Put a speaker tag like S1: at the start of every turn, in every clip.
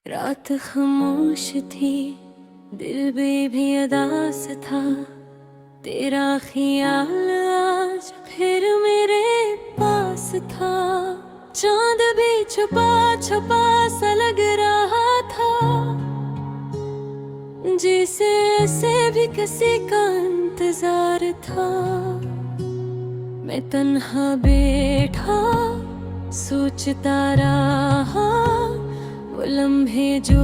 S1: रात खामोश थी, दिल भी अदास था। तेरा ख्याल आज फिर मेरे पास था। चांद भी छुपा छुपा सा लग रहा था, जिसे ऐसे भी किसी का इंतजार था। मैं तन्हा बैठा सोचता रहा, वो लम्हे जो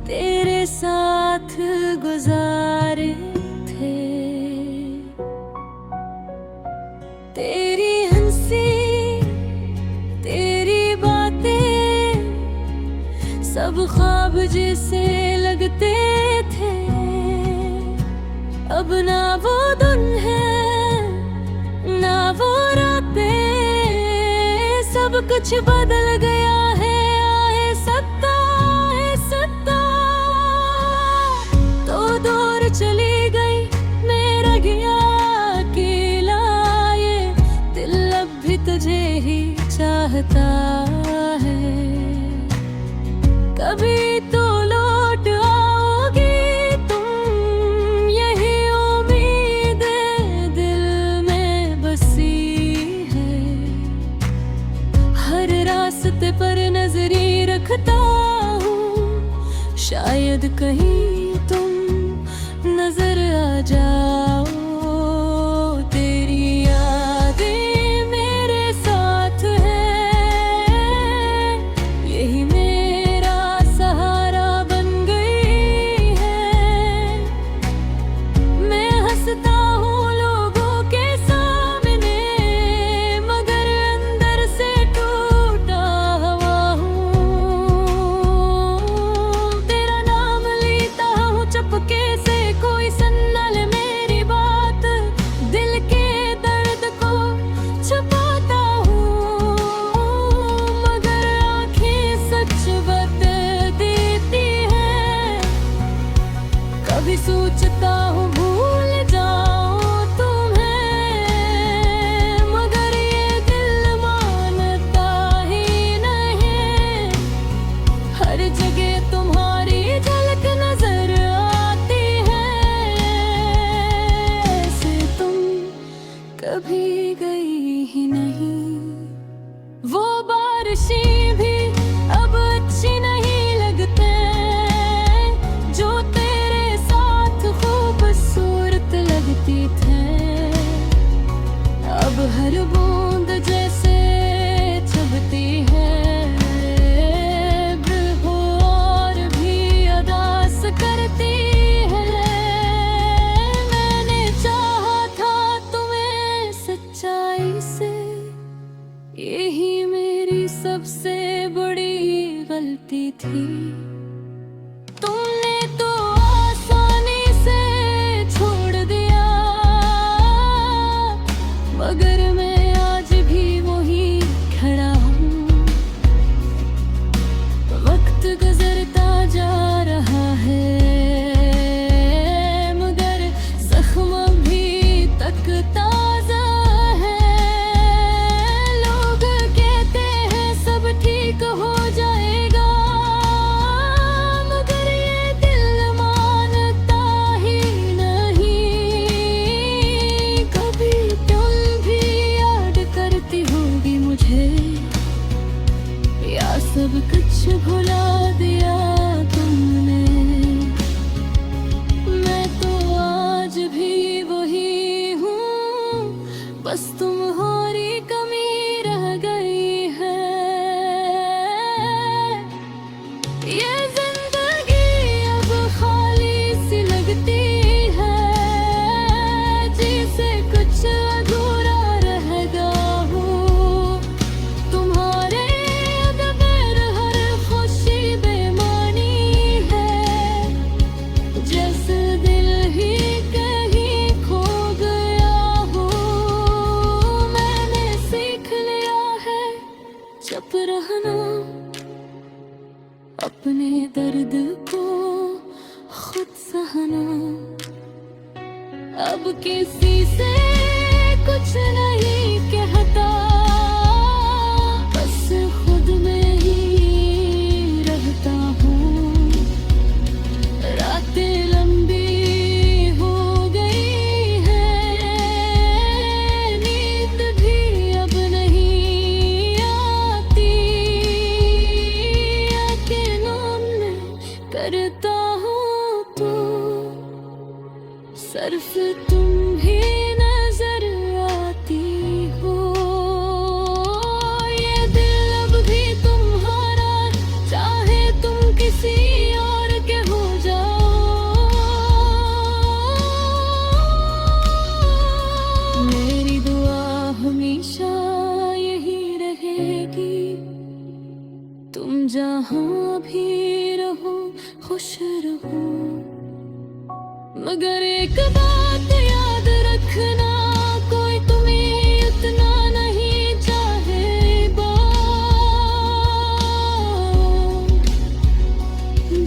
S1: तेरे साथ गुजारे थे। तेरी हंसी, तेरी बातें, सब ख्वाब जैसे लगते थे। अब ना वो दिन है ना वो रातें, सब कुछ बदल गया है। आए सत्ता है सत्ता, तो दूर चली गई, मैं रह गया अकेला। ये दिल अब भी तुझे ही चाहता है। कभी तो लौट आओगी तुम, यही उम्मीद दिल में बसी है। हर रास्ते पर नजरी रखता हूँ, शायद कहीं तुम नजर आ जाओ। तेरी यादें मेरे साथ है, यही मेरा सहारा बन गई है। मैं हंसता हूँ लोगों के सामने, मगर अंदर से टूटा हुआ हूँ। तेरा नाम लेता हूँ चुपके से, कोई सुन ना ले मेरी बात। दिल के दर्द को छुपाता हूँ, मगर आँखें सच बता देती है। कभी सोचता हूँ भूल जाऊँ तुम्हें, मगर ये दिल मानता ही नहीं। हर जगह तुम्हारी झलक नजर आती है, ऐसे तुम कभी गई ही नहीं। वो बारिशें भी अब अच्छी नहीं लगते, जो तेरे साथ खूबसूरत लगती थे। अब हर बूंद जैसे चुभती है, हो और भी अदास करती है। मैंने चाहा था तुम्हें सच्चाई से, यही मेरी सबसे बड़ी गलती थी। तुमने तो आसानी से छोड़ दिया, मगर मैं आज भी वही खड़ा हूँ। वक्त गुजरता जा रहा है, मगर जख्म अभी तक ताजा है। लोग कहते हैं सब ठीक हो जाएगा, मगर ये दिल मानता ही नहीं। कभी तुम भी याद करती होगी मुझे, या सब कुछ भुला दिया तुमने। मैं तो आज भी वही हूँ, बस तुम्हारी कमी रह गई है। ये जिंदगी अब खाली सी लगती है, जिसे कुछ अधूरा रह गया हूँ। तुम्हारे बगैर हर खुशी बेमानी है, जैसे दिल ही कहीं खो गया हूँ। मैंने सीख लिया है चुप रहना, अपने दर्द को खुद सहना। अब किसी से कुछ नहीं कहता, बस खुद में ही रहता हूँ। करता हूँ तो सिर्फ तुम ही नजर आती हो। ये दिल अब भी तुम्हारा, चाहे तुम किसी और के हो जाओ। मेरी दुआ हमेशा यही रहेगी, तुम जहाँ भी रहो खुश रहो। मगर एक बात याद रखना, कोई तुम्हें इतना नहीं चाहेगा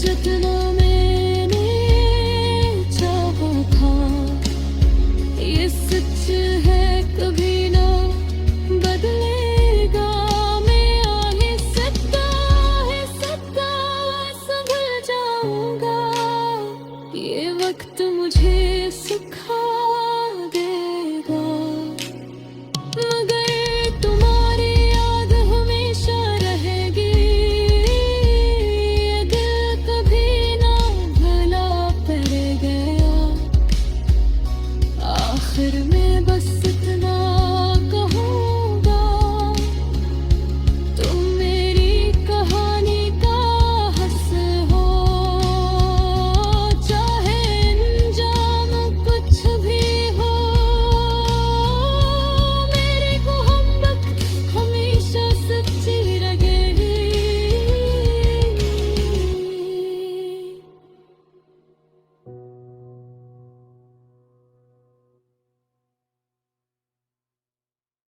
S1: जितना मैंने चाहा था। ये सच है, कभी ना